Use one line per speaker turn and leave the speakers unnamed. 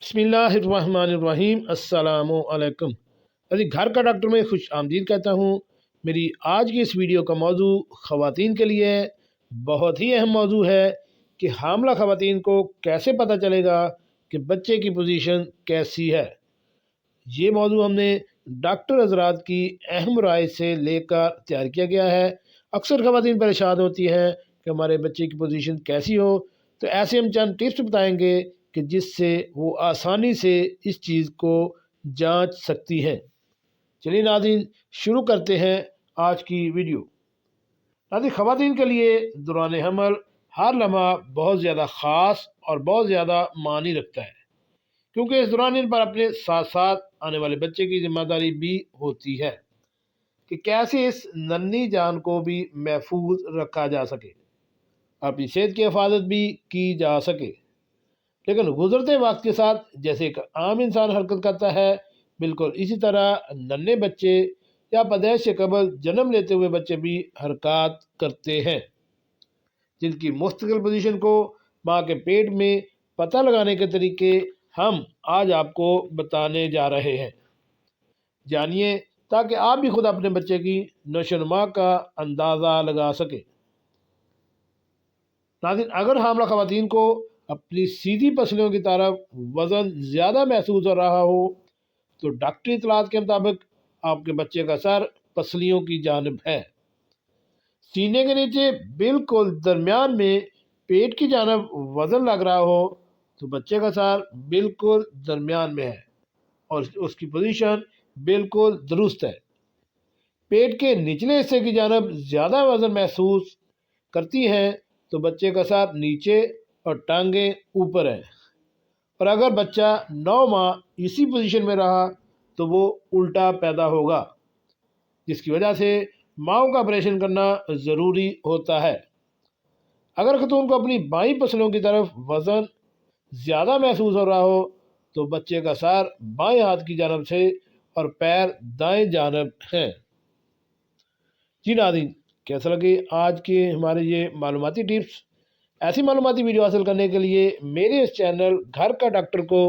बिस्मिल्लाहिर्रहमानिर्रहीम। अस्सलाम वालेकुम। अभी घर का डॉक्टर में खुश आमदीद कहता हूँ। मेरी आज की इस वीडियो का मौजू ख़वातीन के लिए बहुत ही अहम मौजू है कि हामला ख़वातीन को कैसे पता चलेगा कि बच्चे की पोजीशन कैसी है। ये मौजू हमने डॉक्टर हज़रात की अहम राय से लेकर तैयार किया गया है। अक्सर ख़वातीन परेशान होती हैं कि हमारे बच्चे की पोजीशन कैसी हो, तो ऐसे हम चंद टिप्स बताएंगे कि जिससे वो आसानी से इस चीज़ को जांच सकती हैं। चलिए नाज़रीन, शुरू करते हैं आज की वीडियो। नाज़रीन, ख़वातीन के लिए दौरान हमल हर लम्हा बहुत ज़्यादा ख़ास और बहुत ज़्यादा मानी रखता है, क्योंकि इस दौरान इन पर अपने साथ साथ आने वाले बच्चे की जिम्मेदारी भी होती है कि कैसे इस नन्ही जान को भी महफूज रखा जा सके, अपनी सेहत की हिफाजत भी की जा सके। लेकिन गुजरते वक्त के साथ जैसे एक आम इंसान हरकत करता है, बिल्कुल इसी तरह नन्हे बच्चे या पैदाइश से कबल जन्म लेते हुए बच्चे भी हरकत करते हैं, जिनकी मुस्तकिल पोजीशन को माँ के पेट में पता लगाने के तरीके हम आज आपको बताने जा रहे हैं। जानिए, ताकि आप भी खुद अपने बच्चे की नशोनुमा का अंदाज़ा लगा सके। नाज़रीन, अगर हामला ख़वातीन को अपनी सीधी पसलियों की तरफ वज़न ज़्यादा महसूस हो रहा हो, तो डॉक्टरी इतलात के मुताबिक आपके बच्चे का सर पसलियों की जानिब है। सीने के नीचे बिल्कुल दरमियान में पेट की जानिब वज़न लग रहा हो, तो बच्चे का सर बिल्कुल दरमियान में है और उसकी पोजीशन बिल्कुल दुरुस्त है। पेट के निचले हिस्से की जानिब ज़्यादा वज़न महसूस करती हैं, तो बच्चे का सर नीचे और टांगें ऊपर है। और अगर बच्चा 9 माह इसी पोजीशन में रहा तो वो उल्टा पैदा होगा, जिसकी वजह से माओ का ऑपरेशन करना ज़रूरी होता है। अगर खतून को अपनी बाईं पसलियों की तरफ वज़न ज़्यादा महसूस हो रहा हो, तो बच्चे का सर बाएं हाथ की जानब से और पैर दाएं जानब हैं। जी नाज़रीन, कैसा लगे आज के हमारे ये मालूमाती टिप्स। ऐसी मालूमाती वीडियो हासिल करने के लिए मेरे इस चैनल घर का डॉक्टर को